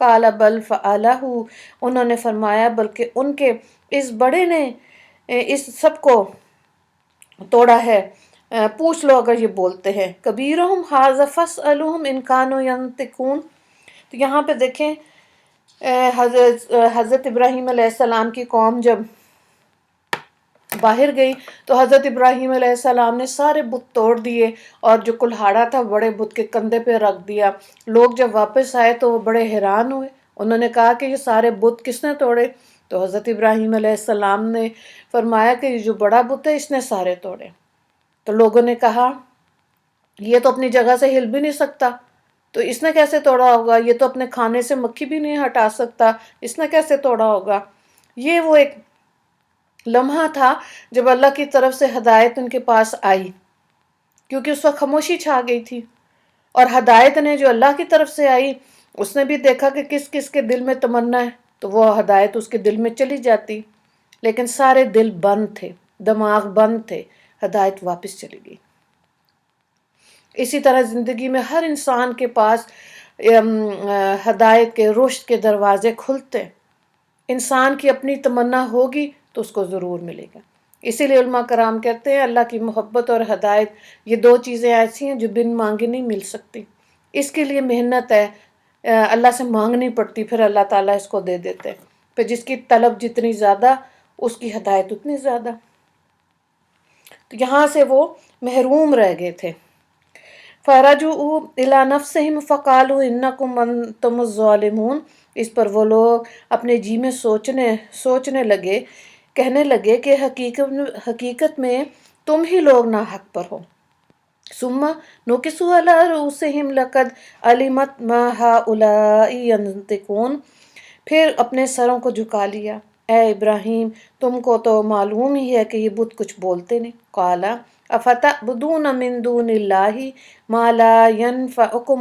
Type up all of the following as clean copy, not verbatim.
قال بل فعلہ، انہوں نے فرمایا بلکہ ان کے اس بڑے نے اس سب کو توڑا ہے، پوچھ لو اگر یہ بولتے ہیں۔ کبیرہم ھذا فاسألوہم ان کانوا ینطقون۔ تو یہاں پہ دیکھیں حضرت ابراہیم علیہ السلام کی قوم جب باہر گئی تو حضرت ابراہیم علیہ السلام نے سارے بت توڑ دیے اور جو کلہاڑا تھا بڑے بت کے کندھے پہ رکھ دیا۔ لوگ جب واپس آئے تو وہ بڑے حیران ہوئے، انہوں نے کہا کہ یہ سارے بت کس نے توڑے؟ تو حضرت ابراہیم علیہ السلام نے فرمایا کہ یہ جو بڑا بت ہے اس نے سارے توڑے۔ تو لوگوں نے کہا یہ تو اپنی جگہ سے ہل بھی نہیں سکتا، تو اس نے کیسے توڑا ہوگا؟ یہ تو اپنے کھانے سے مکھی بھی نہیں ہٹا سکتا، اس نے کیسے توڑا ہوگا؟ یہ وہ ایک لمحہ تھا جب اللہ کی طرف سے ہدایت ان کے پاس آئی، کیونکہ اس وقت خاموشی چھا گئی تھی، اور ہدایت نے جو اللہ کی طرف سے آئی اس نے بھی دیکھا کہ کس کس کے دل میں تمنا ہے، تو وہ ہدایت اس کے دل میں چلی جاتی، لیکن سارے دل بند تھے، دماغ بند تھے، ہدایت واپس چلی گئی۔ اسی طرح زندگی میں ہر انسان کے پاس ہدایت کے رشد کے دروازے کھلتے، انسان کی اپنی تمنا ہوگی تو اس کو ضرور ملے گا۔ اسی لیے علماء کرام کہتے ہیں اللہ کی محبت اور ہدایت یہ دو چیزیں ایسی ہیں جو بن مانگے نہیں مل سکتی، اس کے لیے محنت ہے، اللہ سے مانگنی پڑتی، پھر اللہ تعالیٰ اس کو دے دیتے، پھر جس کی طلب جتنی زیادہ اس کی ہدایت اتنی زیادہ۔ تو یہاں سے وہ محروم رہ گئے تھے۔ فَرَجُعُوا إِلَىٰ نَفْسِهِمْ فَقَالُوا إِنَّكُمْ أَنْتُمُ الظَّالِمُونَ۔ اس پر وہ لوگ اپنے جی میں سوچنے لگے، کہنے لگے کہ حقیقت میں تم ہی لوگ ناحق پر ہو۔ ثُمَّ نُكِسُوا عَلَىٰ رُءُوسِهِمْ لَقَدْ عَلِمَتْ مَا هَٰؤُلَاءِ يَنطِقُونَ۔ پھر اپنے سروں کو جھکا لیا، اے ابراہیم تم کو تو معلوم ہی ہے کہ یہ بت کچھ بولتے نہیں۔ قَالَ أَفَتَعْبُدُونَ مِن دُونِ اللَّهِ مَا لَا يَنفَعُكُمْ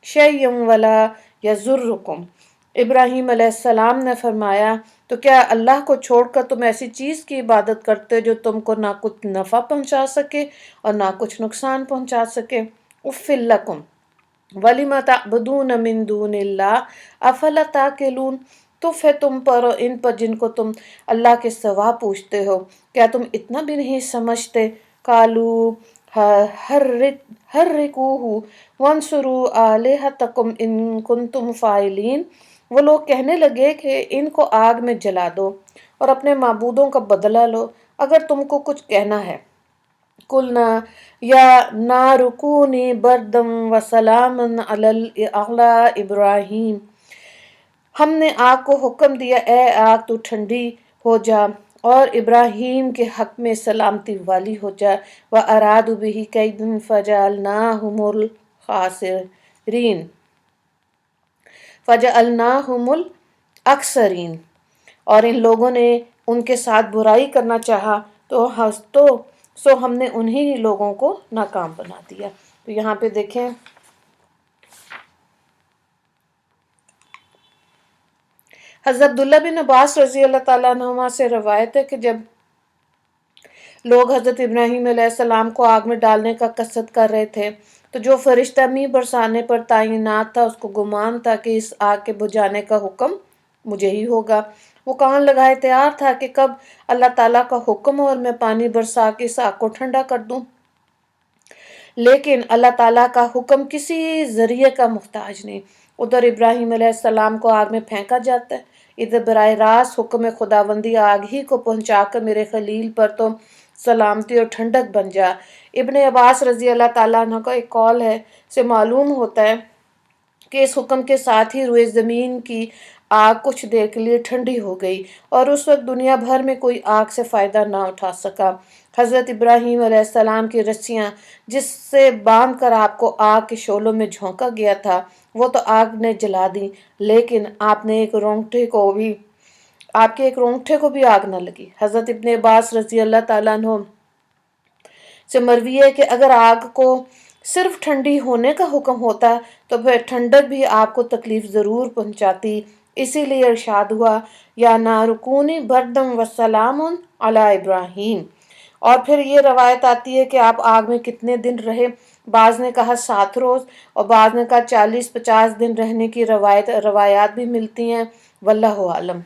شَيْئًا وَلَا يَضُرُّكُمْ۔ ابراہیم علیہ السلام نے فرمایا تو کیا اللہ کو چھوڑ کر تم ایسی چیز کی عبادت کرتے جو تم کو نہ کچھ نفع پہنچا سکے اور نہ کچھ نقصان پہنچا سکے؟ اُفٍّ لَکُمْ وَلِمَ تَعْبُدُونَ مِن دُونِ اللَّهِ أَفَلَا تَعْقِلُونَ۔ تو پھر تم پر اور ان پر جن کو تم اللہ کے سوا پوچھتے ہو، کیا تم اتنا بھی نہیں سمجھتے؟ قَالُوا حَرِّقُوهُ وَانصُرُوا آلِهَتَكُمْ إِن كُنتُمْ فَاعِلِينَ۔ وہ لوگ کہنے لگے کہ ان کو آگ میں جلا دو اور اپنے معبودوں کا بدلہ لو اگر تم کو کچھ کہنا ہے۔ قُلْنَا يَا نَارُ كُونِي بَرْدًا وَسَلَامًا عَلَىٰ إِبْرَاهِيمَ۔ ہم نے آگ کو حکم دیا اے آگ تو ٹھنڈی ہو جا اور ابراہیم کے حق میں سلامتی والی ہو جا۔ وَأَرَادُوا بِهِ كَيْدًا فَجَعَلْنَاهُمُ الْأَخْسَرِينَ۔ اور ان لوگوں نے ان کے ساتھ برائی کرنا چاہا سو ہم نے انہی لوگوں کو ناکام بنا دیا۔ تو یہاں پہ دیکھیں حضرت عبداللہ بن عباس رضی اللہ تعالیٰ عنہما سے روایت ہے کہ جب لوگ حضرت ابراہیم علیہ السلام کو آگ میں ڈالنے کا قصد کر رہے تھے تو جو فرشتہ میہ برسانے پر تعینات تھا اس کو گمان تھا کہ اس آگ کے بجھانے کا حکم مجھے ہی ہوگا۔ وہ کان لگائے تیار تھا کہ کب اللہ تعالیٰ کا حکم ہو اور میں پانی برسا کے اس آگ کو ٹھنڈا کر دوں، لیکن اللہ تعالیٰ کا حکم کسی ذریعے کا محتاج نہیں۔ ادھر ابراہیم علیہ السلام کو آگ میں پھینکا جاتا ہے، ادھر براہ راست حکم خداوندی آگ ہی کو پہنچا کر میرے خلیل پر تو سلامتی اور ٹھنڈک بن جا۔ ابن عباس رضی اللہ تعالیٰ عنہ کا ایک قول ہے سے معلوم ہوتا ہے کہ اس حکم کے ساتھ ہی روئے زمین کی آگ کچھ دیر کے لیے ٹھنڈی ہو گئی اور اس وقت دنیا بھر میں کوئی آگ سے فائدہ نہ اٹھا سکا۔ حضرت ابراہیم علیہ السلام کی رسیاں جس سے باندھ کر آپ کو آگ کے شعلوں میں جھونکا گیا تھا وہ تو آگ نے جلا دی، لیکن آپ کے ایک رونگٹے کو بھی آگ نہ لگی۔ حضرت ابن عباس رضی اللہ تعالیٰ عنہ سے مروی ہے کہ اگر آگ کو صرف ٹھنڈی ہونے کا حکم ہوتا تو پھر ٹھنڈک بھی آپ کو تکلیف ضرور پہنچاتی، اسی لیے ارشاد ہوا یا نار کونی بردم وسلام علی ابراہیم۔ اور پھر یہ روایت آتی ہے کہ آپ آگ میں کتنے دن رہے؟ بعض نے کہا 7 روز، اور بعض نے کہا 40-50 دن رہنے کی روایات بھی ملتی ہیں، واللہ عالم۔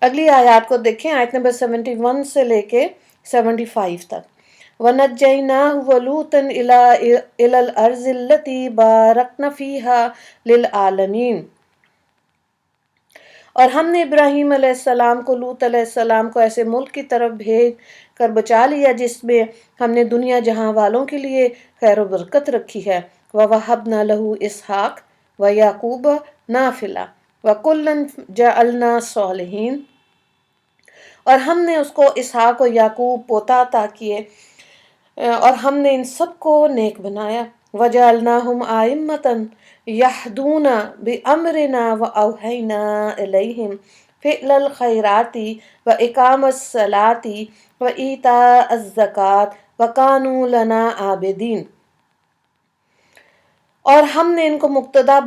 اگلی آیات کو دیکھیں، آیت نمبر 71 سے لے کے 75 تک۔ وَنَجَّيْنَاهُ وَلُوطًا إِلَى الْأَرْضِ الَّتِي بَارَكْنَا فِيهَا لِلْعَالَمِينَ۔ اور ہم نے ابراہیم علیہ السلام کو، لوط علیہ السلام کو ایسے ملک کی طرف بھیج کر بچا لیا جس میں ہم نے دنیا جہاں والوں کے لیے خیر و برکت رکھی ہے۔ وَوَهَبْنَا لَهُ إِسْحَاقَ وَيَعْقُوبَ نَافِلَةً وَكُلًّا جَعَلْنَا صَالِحِينَ۔ اور ہم نے اس کو اسحاق و یعقوب پوتا عطا کیے، اور ہم نے ان سب کو نیک بنایا۔ وَجَعَلْنَاهُمْ أَئِمَّةً يَهْدُونَ بِأَمْرِنَا وَأَوْحَيْنَا إِلَيْهِمْ فِعْلَ الْخَيْرَاتِ وَإِقَامَ الصَّلَاةِ وَإِيتَاءَ الزَّكَاةِ وَكَانُوا لَنَا عَابِدِينَ۔ اور ہم نے ان کو مقتدا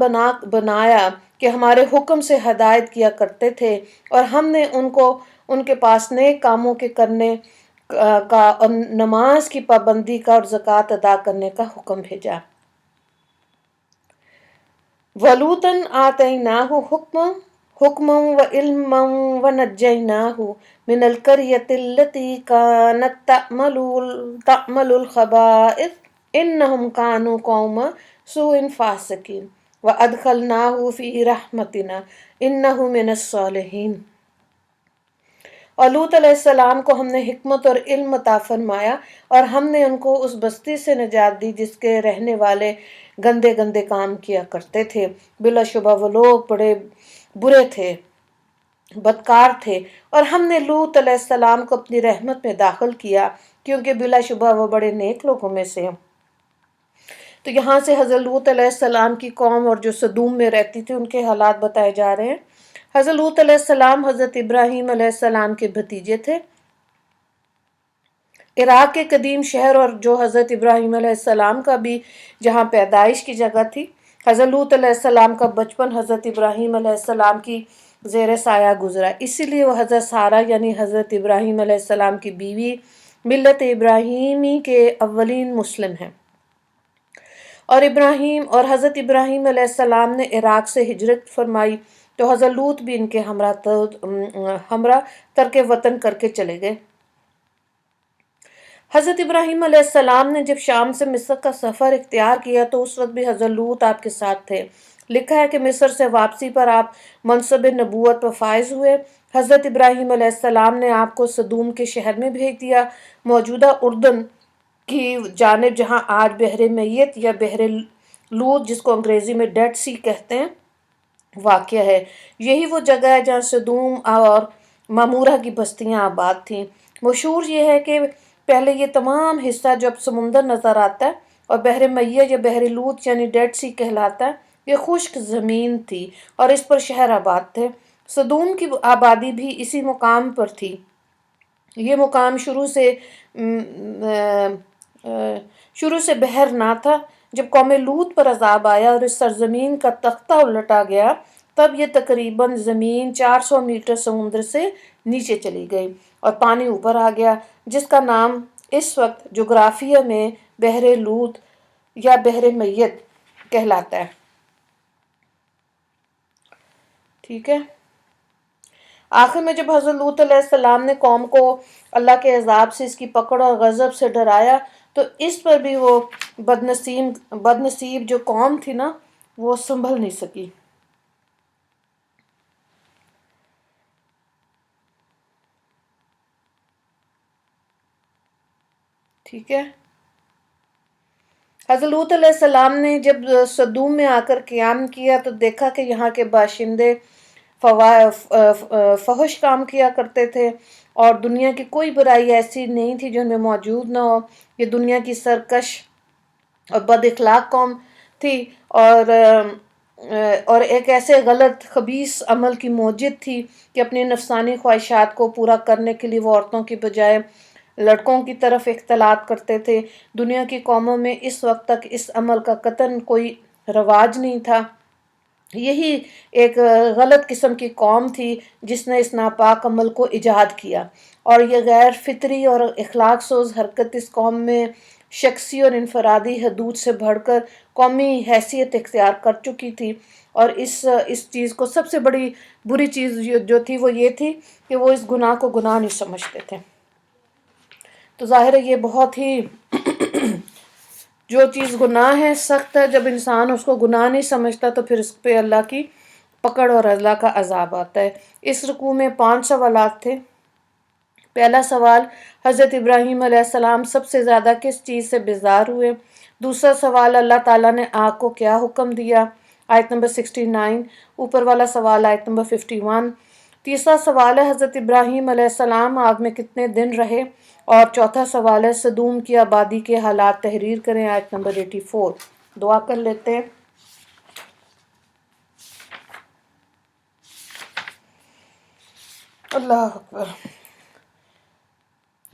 بنایا کہ ہمارے حکم سے ہدایت کیا کرتے تھے، اور ہم نے ان کو ان کے پاس نیک کاموں کے کرنے کا اور نماز کی پابندی کا اور زکوٰۃ ادا کرنے کا حکم بھیجا۔ وَلُوطًا آتَيْنَاهُ حُكْمًا وَعِلْمًا وَنَجَّيْنَاهُ مِنَ الْقَرْيَةِ الَّتِي كَانَتْ تَعْمَلُ الْخَبَائِثَ إِنَّهُمْ كَانُوا قَوْمَ سُوءٍ فَاسِقِينَ وَأَدْخَلْنَاهُ فِي رَحْمَتِنَا إِنَّهُ مِنَ الصَّالِحِينَ۔ اور لوط علیہ السلام کو ہم نے حکمت اور علم عطا فرمایا، اور ہم نے ان کو اس بستی سے نجات دی جس کے رہنے والے گندے گندے کام کیا کرتے تھے۔ بلا شبہ وہ لوگ بڑے برے تھے، بدکار تھے، اور ہم نے لوط علیہ السلام کو اپنی رحمت میں داخل کیا کیونکہ بلا شبہ وہ بڑے نیک لوگوں میں سے۔ تو یہاں سے حضرت لوط علیہ السلام کی قوم اور جو سدوم میں رہتی تھی ان کے حالات بتائے جا رہے ہیں۔ حضرت لوط علیہ السلام حضرت ابراہیم علیہ السلام کے بھتیجے تھے۔ عراق کے قدیم شہر اور جو حضرت ابراہیم علیہ السلام کا بھی جہاں پیدائش کی جگہ تھی، حضرت لوط علیہ السلام کا بچپن حضرت ابراہیم علیہ السلام کی زیر سایہ گزرا، اسی لیے وہ حضرت سارہ یعنی حضرت ابراہیم علیہ السلام کی بیوی ملت ابراہیمی کے اولین مسلم ہیں۔ اور حضرت ابراہیم علیہ السلام نے عراق سے ہجرت فرمائی تو حضرت لوط بھی ان کے ہمراہ ترک وطن کر کے چلے گئے۔ حضرت ابراہیم علیہ السلام نے جب شام سے مصر کا سفر اختیار کیا تو اس وقت بھی حضرت لوط آپ کے ساتھ تھے۔ لکھا ہے کہ مصر سے واپسی پر آپ منصب نبوت پر فائز ہوئے۔ حضرت ابراہیم علیہ السلام نے آپ کو سدوم کے شہر میں بھیج دیا، موجودہ اردن کی جانب، جہاں آج بحر میت یا بحر لوط جس کو انگریزی میں ڈیڈ سی کہتے ہیں واقع ہے۔ یہی وہ جگہ ہے جہاں سدوم اور معمورہ کی بستیاں آباد تھیں۔ مشہور یہ ہے کہ پہلے یہ تمام حصہ جب سمندر نظر آتا ہے اور بحر میت یا بحر لوط یعنی ڈیڈ سی کہلاتا ہے، یہ خشک زمین تھی اور اس پر شہر آباد تھے۔ سدوم کی آبادی بھی اسی مقام پر تھی۔ یہ مقام شروع سے بحر نہ تھا۔ جب قوم لوط پر عذاب آیا اور اس سرزمین کا تختہ الٹا گیا تب یہ تقریباً زمین 400 میٹر سمندر سے نیچے چلی گئی اور پانی اوپر آ گیا، جس کا نام اس وقت جغرافیہ میں بحر لوط یا بحر میت کہلاتا ہے۔ ٹھیک ہے۔ آخر میں جب حضرت لوط علیہ السلام نے قوم کو اللہ کے عذاب سے، اس کی پکڑ اور غضب سے ڈرایا تو اس پر بھی وہ بدنصیب جو قوم تھی نا وہ سنبھل نہیں سکی۔ ٹھیک ہے۔ حضرت لوط علیہ السلام نے جب سدوم میں آ کر قیام کیا تو دیکھا کہ یہاں کے باشندے فحش کام کیا کرتے تھے اور دنیا کی کوئی برائی ایسی نہیں تھی جو ان میں موجود نہ ہو۔ یہ دنیا کی سرکش اور بد اخلاق قوم تھی اور ایک ایسے غلط خبیث عمل کی موجد تھی کہ اپنی نفسانی خواہشات کو پورا کرنے کے لیے وہ عورتوں کی بجائے لڑکوں کی طرف اختلاط کرتے تھے۔ دنیا کی قوموں میں اس وقت تک اس عمل کا قطعاً کوئی رواج نہیں تھا۔ یہی ایک غلط قسم کی قوم تھی جس نے اس ناپاک عمل کو ایجاد کیا، اور یہ غیر فطری اور اخلاق سوز حرکت اس قوم میں شخصی اور انفرادی حدود سے بڑھ کر قومی حیثیت اختیار کر چکی تھی۔ اور اس چیز کو سب سے بڑی بری چیز جو تھی وہ یہ تھی کہ وہ اس گناہ کو گناہ نہیں سمجھتے تھے۔ تو ظاہر ہے یہ بہت ہی جو چیز گناہ ہے سخت ہے، جب انسان اس کو گناہ نہیں سمجھتا تو پھر اس پہ اللہ کی پکڑ اور اللہ کا عذاب آتا ہے۔ اس رکوع میں 5 سوالات تھے۔ پہلا سوال، حضرت ابراہیم علیہ السلام سب سے زیادہ کس چیز سے بیزار ہوئے؟ دوسرا سوال، اللہ تعالیٰ نے آگ کو کیا حکم دیا؟ آیت نمبر 69۔ اوپر والا سوال آیت نمبر 51۔ تیسرا سوال ہے، حضرت ابراہیم علیہ السلام آگ میں کتنے دن رہے؟ اور چوتھا سوال ہے، سدوم کی آبادی کے حالات تحریر کریں، آیت نمبر 84۔ دعا کر لیتے ہیں۔ اللہ اکبر۔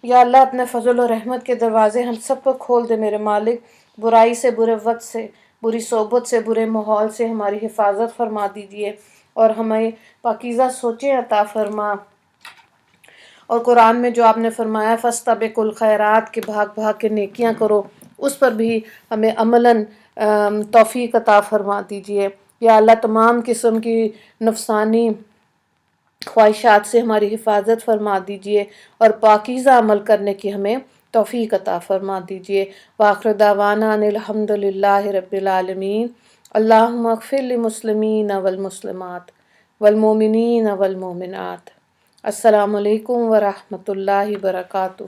یا اللہ، اپنے فضل و رحمت کے دروازے ہم سب پر کھول دے میرے مالک۔ برائی سے، برے وقت سے، بری صحبت سے، برے ماحول سے ہماری حفاظت فرما دیجیے، اور ہمیں پاکیزہ سوچیں عطا فرما۔ اور قرآن میں جو آپ نے فرمایا فاستبقوا الخیرات، کہ بھاگ بھاگ کے نیکیاں کرو، اس پر بھی ہمیں عملاً توفیق عطا فرما دیجیے۔ یا اللہ، تمام قسم کی نفسانی خواہشات سے ہماری حفاظت فرما دیجیے، اور پاکیزہ عمل کرنے کی ہمیں توفیق عطا فرما دیجیے۔ وآخر دعوانا ان الحمد للہ رب العالمین۔ اللہم اغفر للمسلمین والمسلمات والمؤمنین والمؤمنات۔ السلام علیکم ورحمۃ اللہ وبرکاتہ۔